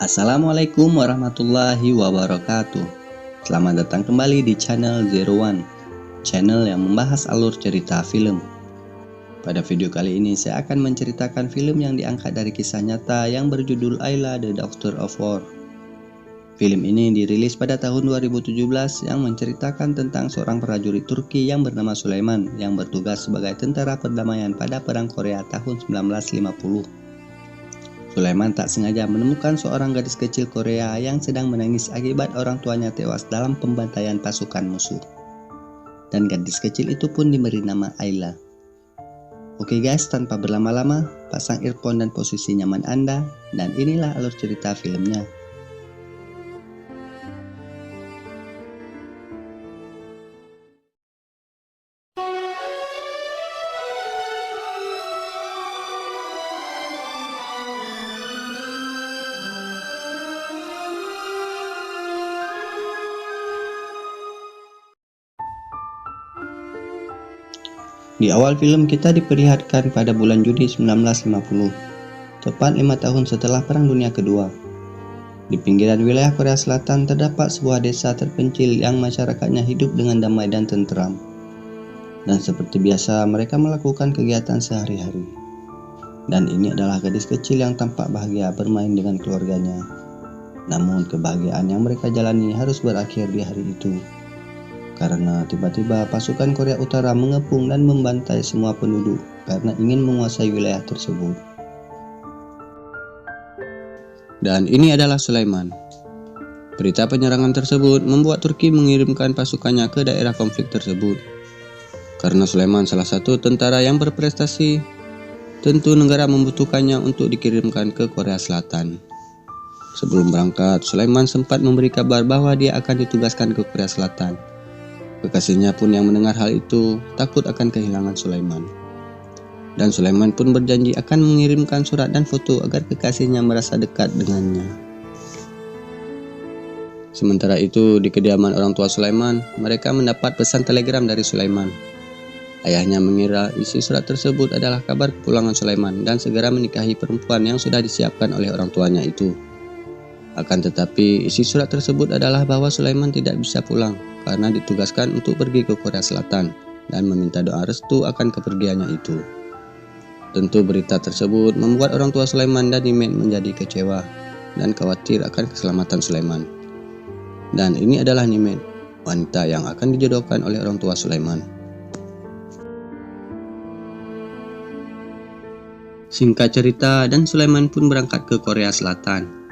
Assalamualaikum warahmatullahi wabarakatuh. Selamat datang kembali di channel Zero One, channel yang membahas alur cerita film. Pada video kali ini saya akan menceritakan film yang diangkat dari kisah nyata yang berjudul Ayla the Doctor of War. Film ini dirilis pada tahun 2017 yang menceritakan tentang seorang prajurit Turki yang bernama Sulaiman yang bertugas sebagai tentara perdamaian pada Perang Korea tahun 1950. Sulaiman tak sengaja menemukan seorang gadis kecil Korea yang sedang menangis akibat orang tuanya tewas dalam pembantaian pasukan musuh. Dan gadis kecil itu pun diberi nama Ayla. Oke guys, tanpa berlama-lama, pasang earphone dan posisi nyaman Anda, dan inilah alur cerita filmnya. Di awal film kita diperlihatkan pada bulan Juni 1950, tepat 5 tahun setelah Perang Dunia Kedua. Di pinggiran wilayah Korea Selatan terdapat sebuah desa terpencil yang masyarakatnya hidup dengan damai dan tentram. Dan seperti biasa mereka melakukan kegiatan sehari-hari. Dan ini adalah gadis kecil yang tampak bahagia bermain dengan keluarganya. Namun kebahagiaan yang mereka jalani harus berakhir di hari itu. Karena tiba-tiba pasukan Korea Utara mengepung dan membantai semua penduduk karena ingin menguasai wilayah tersebut. Dan ini adalah Sulaiman. Berita penyerangan tersebut membuat Turki mengirimkan pasukannya ke daerah konflik tersebut. Karena Sulaiman salah satu tentara yang berprestasi, tentu negara membutuhkannya untuk dikirimkan ke Korea Selatan. Sebelum berangkat, Sulaiman sempat memberi kabar bahwa dia akan ditugaskan ke Korea Selatan. Kekasihnya pun yang mendengar hal itu takut akan kehilangan Sulaiman. Dan Sulaiman pun berjanji akan mengirimkan surat dan foto agar kekasihnya merasa dekat dengannya. Sementara itu di kediaman orang tua Sulaiman, mereka mendapat pesan telegram dari Sulaiman. Ayahnya mengira isi surat tersebut adalah kabar kepulangan Sulaiman dan segera menikahi perempuan yang sudah disiapkan oleh orang tuanya itu. Akan tetapi isi surat tersebut adalah bahwa Sulaiman tidak bisa pulang karena ditugaskan untuk pergi ke Korea Selatan dan meminta doa restu akan kepergiannya itu. Tentu berita tersebut membuat orang tua Sulaiman dan Nimet menjadi kecewa dan khawatir akan keselamatan Sulaiman. Dan ini adalah Nimet, wanita yang akan dijodohkan oleh orang tua Sulaiman. Singkat cerita, dan Sulaiman pun berangkat ke Korea Selatan.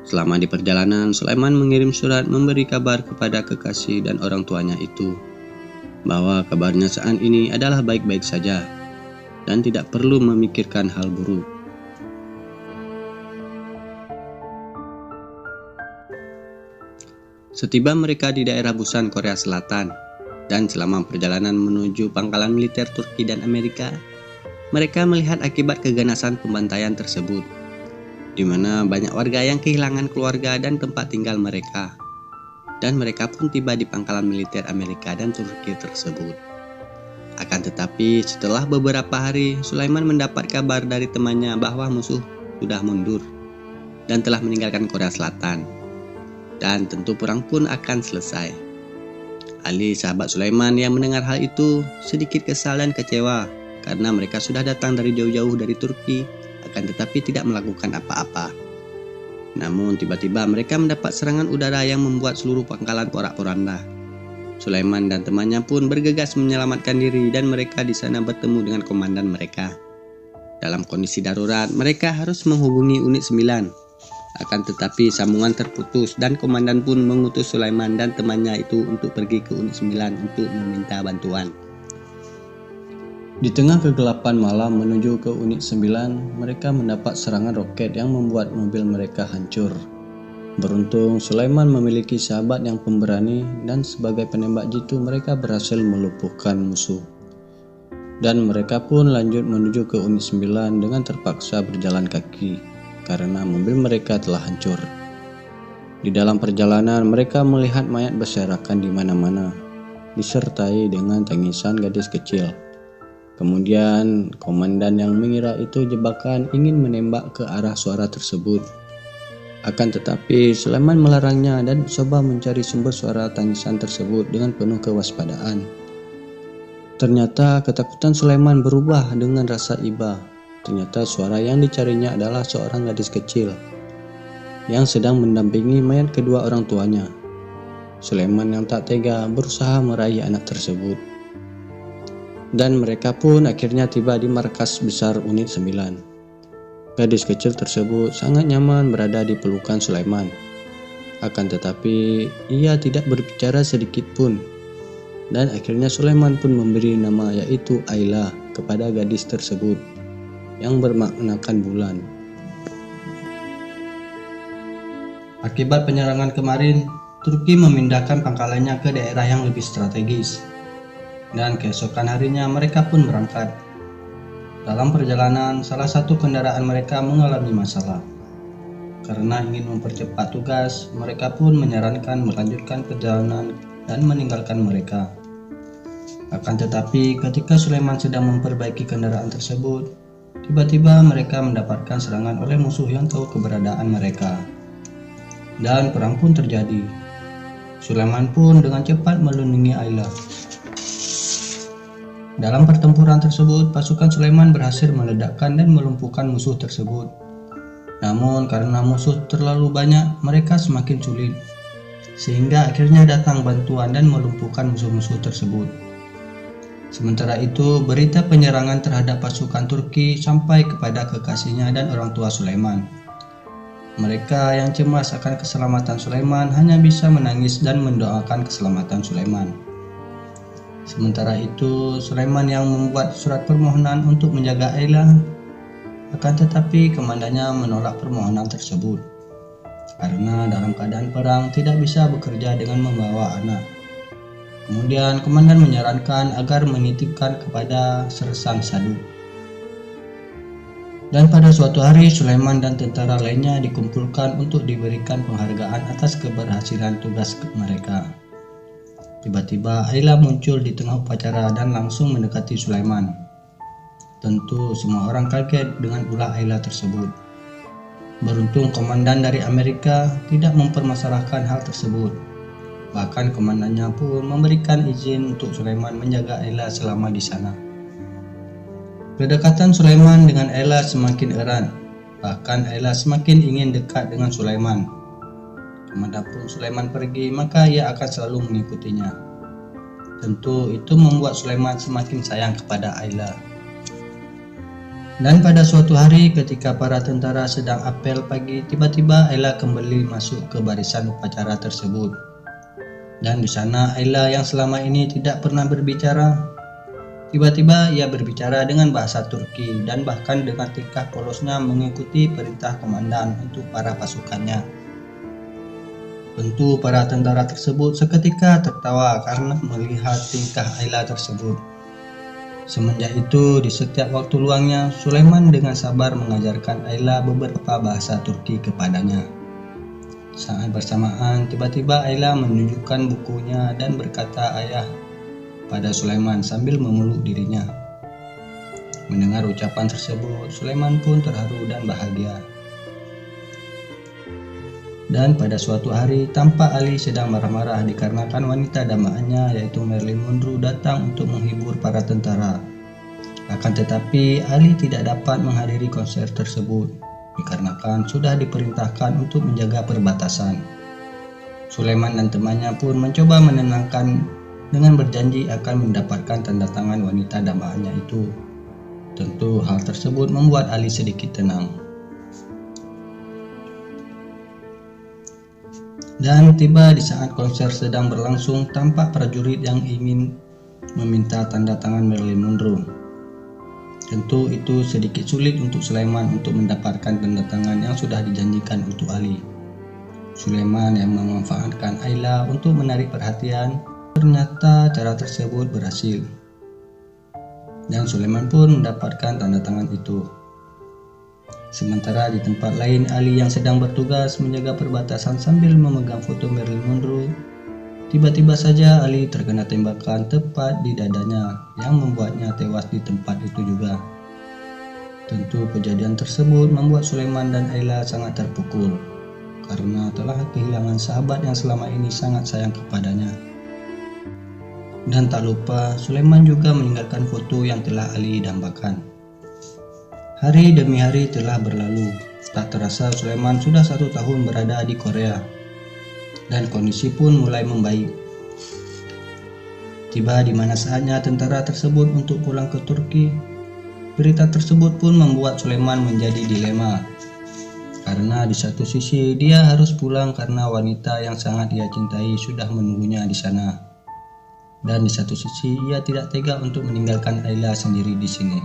Selama di perjalanan, Sulaiman mengirim surat memberi kabar kepada kekasih dan orang tuanya itu bahwa kabarnya saat ini adalah baik-baik saja dan tidak perlu memikirkan hal buruk. Setiba mereka di daerah Busan, Korea Selatan, dan selama perjalanan menuju pangkalan militer Turki dan Amerika, mereka melihat akibat keganasan pembantaian tersebut, di mana banyak warga yang kehilangan keluarga dan tempat tinggal mereka. Dan mereka pun tiba di pangkalan militer Amerika dan Turki tersebut. Akan tetapi setelah beberapa hari, Sulaiman mendapat kabar dari temannya bahwa musuh sudah mundur dan telah meninggalkan Korea Selatan. Dan tentu perang pun akan selesai. Ali, sahabat Sulaiman yang mendengar hal itu, sedikit kesal dan kecewa karena mereka sudah datang dari jauh-jauh dari Turki, akan tetapi tidak melakukan apa-apa. Namun tiba-tiba mereka mendapat serangan udara yang membuat seluruh pangkalan porak-poranda. Sulaiman dan temannya pun bergegas menyelamatkan diri dan mereka di sana bertemu dengan komandan mereka. Dalam kondisi darurat, mereka harus menghubungi unit 9. Akan tetapi sambungan terputus dan komandan pun mengutus Sulaiman dan temannya itu untuk pergi ke unit 9 untuk meminta bantuan. Di tengah kegelapan malam menuju ke unit 9, mereka mendapat serangan roket yang membuat mobil mereka hancur. Beruntung, Sulaiman memiliki sahabat yang pemberani dan sebagai penembak jitu mereka berhasil melumpuhkan musuh. Dan mereka pun lanjut menuju ke unit 9 dengan terpaksa berjalan kaki karena mobil mereka telah hancur. Di dalam perjalanan, mereka melihat mayat berserakan di mana-mana, disertai dengan tangisan gadis kecil. Kemudian komandan yang mengira itu jebakan ingin menembak ke arah suara tersebut. Akan tetapi, Sulaiman melarangnya dan coba mencari sumber suara tangisan tersebut dengan penuh kewaspadaan. Ternyata ketakutan Sulaiman berubah dengan rasa iba. Ternyata suara yang dicarinya adalah seorang gadis kecil yang sedang mendampingi mayat kedua orang tuanya. Sulaiman yang tak tega berusaha meraih anak tersebut. Dan mereka pun akhirnya tiba di markas besar Unit 9. Gadis kecil tersebut sangat nyaman berada di pelukan Sulaiman. Akan tetapi, ia tidak berbicara sedikit pun. Dan akhirnya Sulaiman pun memberi nama yaitu Ayla kepada gadis tersebut, yang bermaknakan bulan. Akibat penyerangan kemarin, Turki memindahkan pangkalannya ke daerah yang lebih strategis. Dan keesokan harinya mereka pun berangkat. Dalam perjalanan, salah satu kendaraan mereka mengalami masalah. Karena ingin mempercepat tugas, mereka pun menyarankan melanjutkan perjalanan dan meninggalkan mereka. Akan tetapi, ketika Sulaiman sedang memperbaiki kendaraan tersebut, tiba-tiba mereka mendapatkan serangan oleh musuh yang tahu keberadaan mereka. Dan perang pun terjadi. Sulaiman pun dengan cepat melindungi Ayla. Dalam pertempuran tersebut, pasukan Sulaiman berhasil meledakkan dan melumpuhkan musuh tersebut. Namun karena musuh terlalu banyak, mereka semakin sulit. Sehingga akhirnya datang bantuan dan melumpuhkan musuh-musuh tersebut. Sementara itu, berita penyerangan terhadap pasukan Turki sampai kepada kekasihnya dan orang tua Sulaiman. Mereka yang cemas akan keselamatan Sulaiman hanya bisa menangis dan mendoakan keselamatan Sulaiman. Sementara itu, Sulaiman yang membuat surat permohonan untuk menjaga Ayla, akan tetapi komandannya menolak permohonan tersebut. Karena dalam keadaan perang tidak bisa bekerja dengan membawa anak. Kemudian komandan menyarankan agar menitipkan kepada Sersang Saduk. Dan pada suatu hari, Sulaiman dan tentara lainnya dikumpulkan untuk diberikan penghargaan atas keberhasilan tugas mereka. Tiba-tiba Ayla muncul di tengah upacara dan langsung mendekati Sulaiman. Tentu semua orang kaget dengan ulah Ayla tersebut. Beruntung komandan dari Amerika tidak mempermasalahkan hal tersebut. Bahkan komandannya pun memberikan izin untuk Sulaiman menjaga Ayla selama di sana. Kedekatan Sulaiman dengan Ayla semakin erat. Bahkan Ayla semakin ingin dekat dengan Sulaiman. Kemanapun Sulaiman pergi, maka ia akan selalu mengikutinya. Tentu itu membuat Sulaiman semakin sayang kepada Ayla. Dan pada suatu hari ketika para tentara sedang apel pagi, tiba-tiba Ayla kembali masuk ke barisan upacara tersebut. Dan di sana Ayla yang selama ini tidak pernah berbicara, tiba-tiba ia berbicara dengan bahasa Turki dan bahkan dengan tingkah polosnya mengikuti perintah komandan untuk para pasukannya. Tentu para tentara tersebut seketika tertawa karena melihat tingkah Ayla tersebut. Semenjak itu, di setiap waktu luangnya, Sulaiman dengan sabar mengajarkan Ayla beberapa bahasa Turki kepadanya. Saat bersamaan, tiba-tiba Ayla menunjukkan bukunya dan berkata ayah pada Sulaiman sambil memeluk dirinya. Mendengar ucapan tersebut, Sulaiman pun terharu dan bahagia. Dan pada suatu hari, tampak Ali sedang marah-marah dikarenakan wanita damaannya yaitu Marilyn Monroe datang untuk menghibur para tentara. Akan tetapi, Ali tidak dapat menghadiri konser tersebut dikarenakan sudah diperintahkan untuk menjaga perbatasan. Sulaiman dan temannya pun mencoba menenangkan dengan berjanji akan mendapatkan tanda tangan wanita damaannya itu. Tentu hal tersebut membuat Ali sedikit tenang. Dan tiba di saat konser sedang berlangsung, tampak prajurit yang ingin meminta tanda tangan Marilyn Monroe. Tentu itu sedikit sulit untuk Sulaiman untuk mendapatkan tanda tangan yang sudah dijanjikan untuk Ali. Sulaiman yang memanfaatkan Ayla untuk menarik perhatian, ternyata cara tersebut berhasil. Dan Sulaiman pun mendapatkan tanda tangan itu. Sementara di tempat lain, Ali yang sedang bertugas menjaga perbatasan sambil memegang foto Marilyn Monroe. Tiba-tiba saja Ali terkena tembakan tepat di dadanya yang membuatnya tewas di tempat itu juga. Tentu kejadian tersebut membuat Sulaiman dan Ayla sangat terpukul. karena telah kehilangan sahabat yang selama ini sangat sayang kepadanya. Dan tak lupa, Sulaiman juga meninggalkan foto yang telah Ali dambakan. Hari demi hari telah berlalu. Tak terasa Sulaiman sudah 1 tahun berada di Korea. Dan kondisi pun mulai membaik. Tiba di mana saatnya tentara tersebut untuk pulang ke Turki. Berita tersebut pun membuat Sulaiman menjadi dilema. Karena di satu sisi dia harus pulang karena wanita yang sangat ia cintai sudah menunggunya di sana. Dan di satu sisi ia tidak tega untuk meninggalkan Ayla sendiri di sini.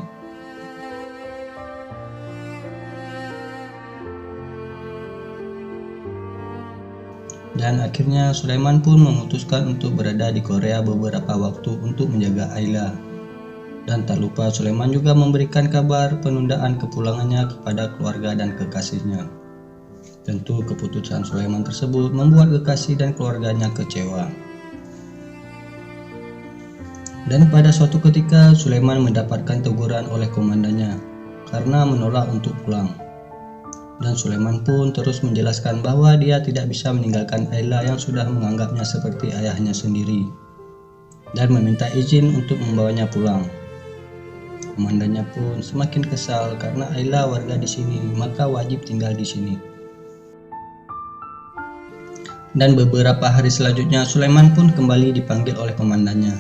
Dan akhirnya Sulaiman pun memutuskan untuk berada di Korea beberapa waktu untuk menjaga Ayla. Dan tak lupa Sulaiman juga memberikan kabar penundaan kepulangannya kepada keluarga dan kekasihnya. Tentu keputusan Sulaiman tersebut membuat kekasih dan keluarganya kecewa. Dan pada suatu ketika Sulaiman mendapatkan teguran oleh komandannya karena menolak untuk pulang. Dan Sulaiman pun terus menjelaskan bahwa dia tidak bisa meninggalkan Ayla yang sudah menganggapnya seperti ayahnya sendiri dan meminta izin untuk membawanya pulang. Komandannya pun semakin kesal karena Ayla warga di sini, maka wajib tinggal di sini. Dan beberapa hari selanjutnya Sulaiman pun kembali dipanggil oleh komandannya.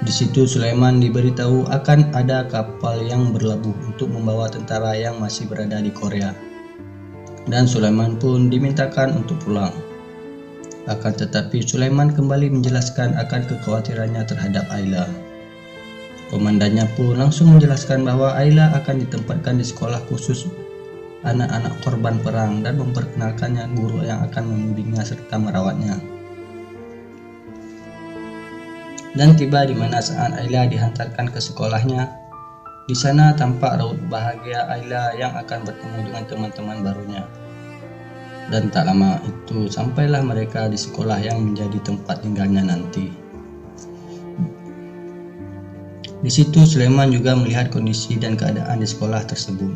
Di situ Sulaiman diberitahu akan ada kapal yang berlabuh untuk membawa tentara yang masih berada di Korea. Dan Sulaiman pun dimintakan untuk pulang. Akan tetapi Sulaiman kembali menjelaskan akan kekhawatirannya terhadap Ayla. Komandannya pun langsung menjelaskan bahwa Ayla akan ditempatkan di sekolah khusus anak-anak korban perang dan memperkenalkannya guru yang akan membimbingnya serta merawatnya. Dan tiba di mana saat Ayla dihantarkan ke sekolahnya, di sana tampak raut bahagia Ayla yang akan bertemu dengan teman-teman barunya. Dan tak lama itu sampailah mereka di sekolah yang menjadi tempat tinggalnya nanti. Di situ Sulaiman juga melihat kondisi dan keadaan di sekolah tersebut.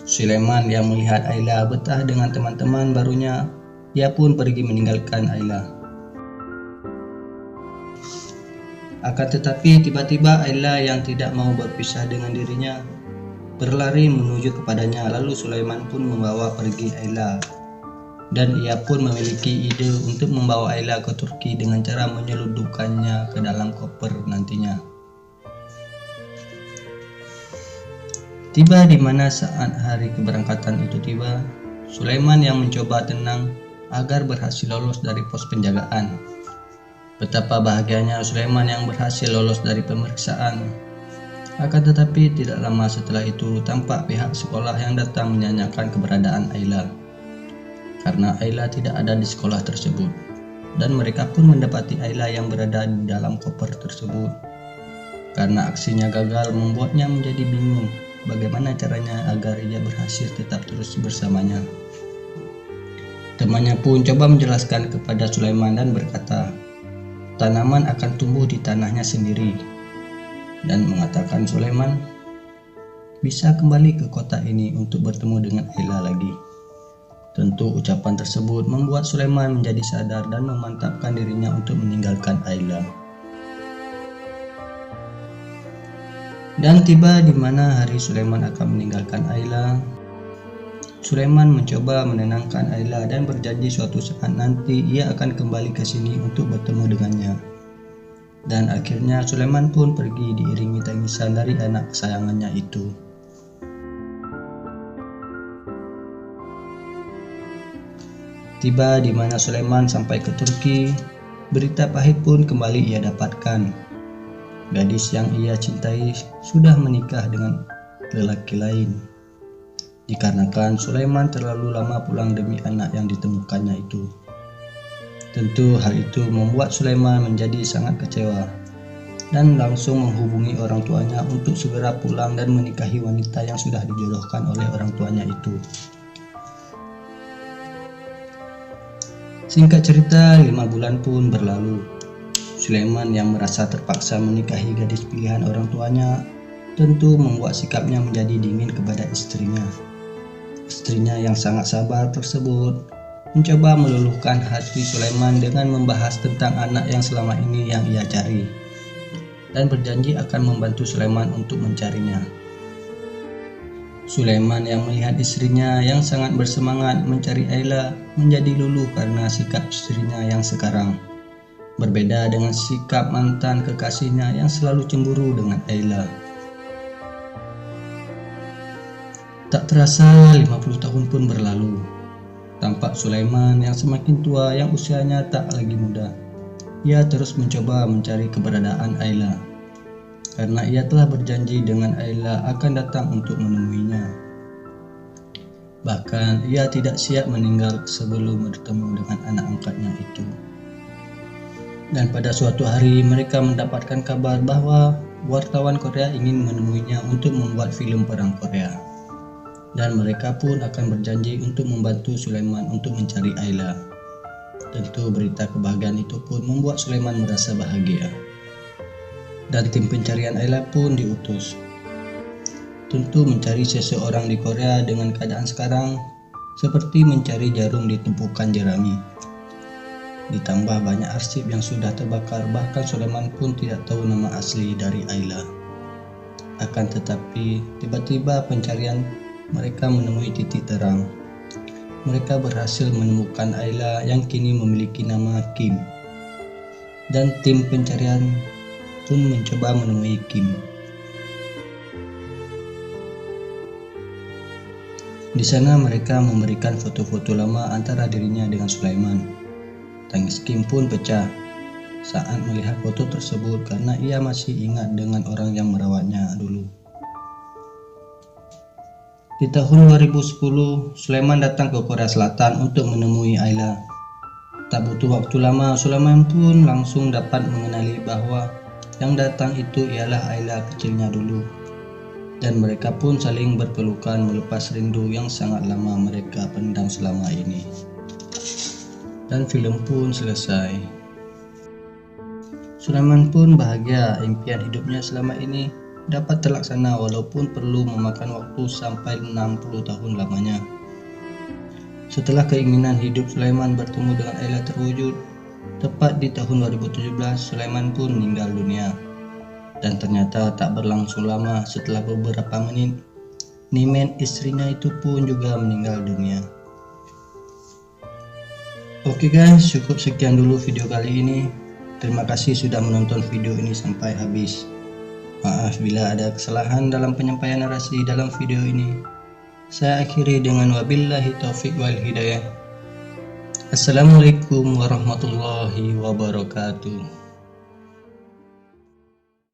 Sulaiman yang melihat Ayla betah dengan teman-teman barunya, ia pun pergi meninggalkan Ayla. Akan tetapi tiba-tiba Ayla yang tidak mau berpisah dengan dirinya berlari menuju kepadanya, lalu Sulaiman pun membawa pergi Ayla. Dan ia pun memiliki ide untuk membawa Ayla ke Turki dengan cara menyelundupkannya ke dalam koper nantinya. Tiba di mana saat hari keberangkatan itu tiba, Sulaiman yang mencoba tenang agar berhasil lolos dari pos penjagaan. Betapa bahagianya Sulaiman yang berhasil lolos dari pemeriksaan. Akan tetapi tidak lama setelah itu tampak pihak sekolah yang datang menanyakan keberadaan Ayla. Karena Ayla tidak ada di sekolah tersebut. Dan mereka pun mendapati Ayla yang berada di dalam koper tersebut. Karena aksinya gagal membuatnya menjadi bingung bagaimana caranya agar ia berhasil tetap terus bersamanya. Temannya pun coba menjelaskan kepada Sulaiman dan berkata, tanaman akan tumbuh di tanahnya sendiri. Dan mengatakan Sulaiman bisa kembali ke kota ini untuk bertemu dengan Ayla lagi. Tentu ucapan tersebut membuat Sulaiman menjadi sadar dan memantapkan dirinya untuk meninggalkan Ayla. Dan tiba di mana hari Sulaiman akan meninggalkan Ayla, Sulaiman mencoba menenangkan Ayla dan berjanji suatu saat nanti ia akan kembali ke sini untuk bertemu dengannya. Dan akhirnya Sulaiman pun pergi diiringi tangisan dari anak kesayangannya itu. Tiba di mana Sulaiman sampai ke Turki, berita pahit pun kembali ia dapatkan. Gadis yang ia cintai sudah menikah dengan lelaki lain. Dikarenakan Sulaiman terlalu lama pulang demi anak yang ditemukannya itu. Tentu hal itu membuat Sulaiman menjadi sangat kecewa dan langsung menghubungi orang tuanya untuk segera pulang dan menikahi wanita yang sudah dijodohkan oleh orang tuanya itu. Singkat cerita, 5 bulan pun berlalu. Sulaiman yang merasa terpaksa menikahi gadis pilihan orang tuanya tentu membuat sikapnya menjadi dingin kepada istrinya. Istrinya yang sangat sabar tersebut mencoba meluluhkan hati Sulaiman dengan membahas tentang anak yang selama ini yang ia cari, dan berjanji akan membantu Sulaiman untuk mencarinya. Sulaiman yang melihat istrinya yang sangat bersemangat mencari Ayla menjadi luluh karena sikap istrinya yang sekarang. Berbeda dengan sikap mantan kekasihnya yang selalu cemburu dengan Ayla. Tak terasa 50 tahun pun berlalu. Tampak Sulaiman yang semakin tua yang usianya tak lagi muda. Ia terus mencoba mencari keberadaan Ayla, karena ia telah berjanji dengan Ayla akan datang untuk menemuinya. Bahkan ia tidak siap meninggal sebelum bertemu dengan anak angkatnya itu. Dan pada suatu hari mereka mendapatkan kabar bahwa wartawan Korea ingin menemuinya untuk membuat film perang Korea. Dan mereka pun akan berjanji untuk membantu Sulaiman untuk mencari Ayla. Tentu berita kebahagiaan itu pun membuat Sulaiman merasa bahagia. Dan tim pencarian Ayla pun diutus. Tentu mencari seseorang di Korea dengan keadaan sekarang seperti mencari jarum di tumpukan jerami. Ditambah banyak arsip yang sudah terbakar, bahkan Sulaiman pun tidak tahu nama asli dari Ayla. Akan tetapi, tiba-tiba pencarian mereka menemui titik terang. Mereka berhasil menemukan Ayla yang kini memiliki nama Kim. Dan tim pencarian pun mencoba menemui Kim. Di sana mereka memberikan foto-foto lama antara dirinya dengan Sulaiman. Tangis Kim pun pecah saat melihat foto tersebut karena ia masih ingat dengan orang yang merawatnya dulu. Di tahun 2010, Sulaiman datang ke Korea Selatan untuk menemui Ayla. Tak butuh waktu lama, Sulaiman pun langsung dapat mengenali bahwa yang datang itu ialah Ayla kecilnya dulu. Dan mereka pun saling berpelukan melepas rindu yang sangat lama mereka pendam selama ini. Dan film pun selesai. Sulaiman pun bahagia impian hidupnya selama ini dapat terlaksana walaupun perlu memakan waktu sampai 60 tahun lamanya. Setelah keinginan hidup Sulaiman bertemu dengan Ayla terwujud, tepat di tahun 2017 Sulaiman pun meninggal dunia. Dan ternyata tak berlangsung lama, setelah beberapa menit, Nimen istrinya itu pun juga meninggal dunia. Oke guys, cukup sekian dulu video kali ini. Terima kasih sudah menonton video ini sampai habis. Maaf bila ada kesalahan dalam penyampaian narasi dalam video ini. Saya akhiri dengan wabillahi taufik wal hidayah. Assalamualaikum warahmatullahi wabarakatuh.